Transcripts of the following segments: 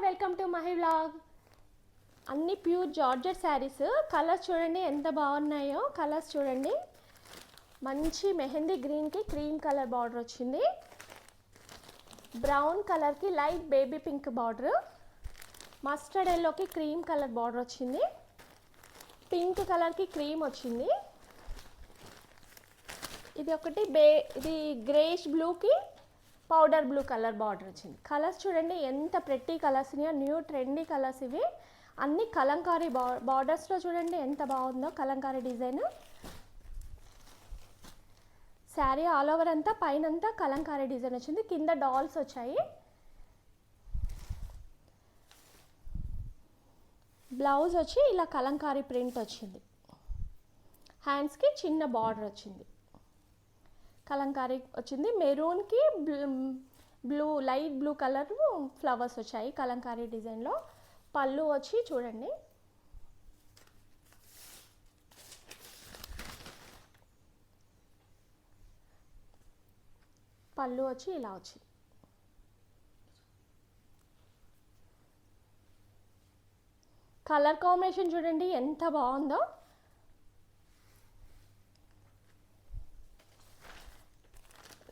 Welcome to Mahi vlog. అన్ని pure georgette saris. Colours చూడండి ఎంత బాగున్నాయో. కలర్స్ చూడండి, మంచి మెహందీ గ్రీన్కి క్రీమ్ కలర్ బార్డర్ వచ్చింది, బ్రౌన్ కలర్కి light baby pink border, mustard ఎల్లోకి క్రీమ్ కలర్ బార్డర్ వచ్చింది, పింక్ కలర్కి క్రీమ్ వచ్చింది, ఇది ఒకటి ఇది గ్రేష్ బ్లూకి పౌడర్ బ్లూ కలర్ బార్డర్ వచ్చింది. కలర్స్ చూడండి ఎంత ప్రెట్టి కలర్స్ ఉన్నాయో, న్యూ ట్రెండీ కలర్స్ ఇవి. అన్ని కలంకారీ బార్డర్స్లో చూడండి ఎంత బాగుందో Kalamkari design. Sari all over అంతా పైనంతా కలంకారీ డిజైన్ వచ్చింది, కింద డాల్స్ వచ్చాయి. బ్లౌజ్ వచ్చి ఇలా కలంకారీ ప్రింట్ వచ్చింది, హ్యాండ్స్కి చిన్న బార్డర్ వచ్చింది, కలంకారీ వచ్చింది. మెరూన్కి blue light blue colour flowers వచ్చాయి కలంకారీ డిజైన్లో. పళ్ళు వచ్చి చూడండి, పళ్ళు వచ్చి ఇలా వచ్చింది. కలర్ కాంబినేషన్ చూడండి ఎంత బాగుందో.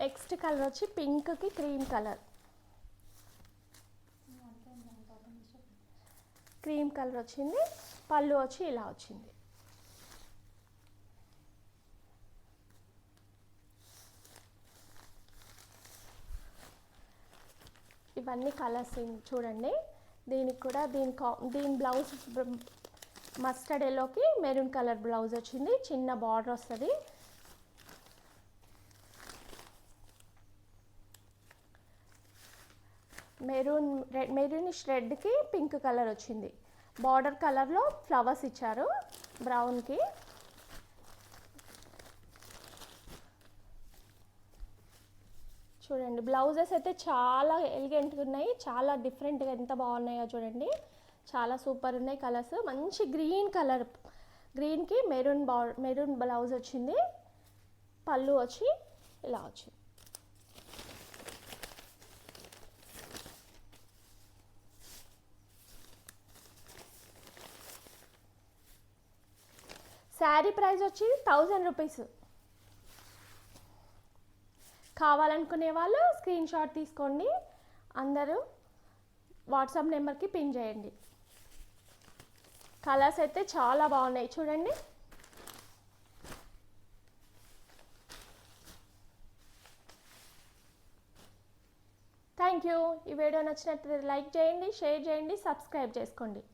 నెక్స్ట్ కలర్ వచ్చి పింక్కి క్రీమ్ కలర్, క్రీమ్ కలర్ వచ్చింది. పళ్ళు వచ్చి ఇలా వచ్చింది. ఇవన్నీ కలర్స్ చూడండి. దీనికి కూడా దీని బ్లౌజ్ మస్టర్డ్ ఎల్లోకి మెరూన్ కలర్ బ్లౌజ్ వచ్చింది, చిన్న బార్డర్ వస్తుంది. మెరూనిష్ రెడ్కి పింక్ కలర్ వచ్చింది, బార్డర్ కలర్లో ఫ్లవర్స్ ఇచ్చారు బ్రౌన్కి. చూడండి బ్లౌజెస్ అయితే చాలా ఎలిగెంట్గా ఉన్నాయి, చాలా డిఫరెంట్గా ఎంత బాగున్నాయో చూడండి, చాలా సూపర్ ఉన్నాయి కలర్స్. మంచి గ్రీన్ కలర్, గ్రీన్కి మెరూన్ బ్లౌజ్ వచ్చింది, పళ్ళు వచ్చి ఇలా వచ్చింది. శారీ ప్రైస్ వచ్చి 1000 రూపీస్. కావాలనుకునే వాళ్ళు స్క్రీన్ షాట్ తీసుకోండి, అందరూ వాట్సాప్ నెంబర్కి పిన్ చేయండి. కలర్స్ అయితే చాలా బాగున్నాయి చూడండి. Thank you. ఈ వీడియో నచ్చినట్లయితే లైక్ చేయండి, షేర్ చేయండి, సబ్స్క్రైబ్ చేసుకోండి.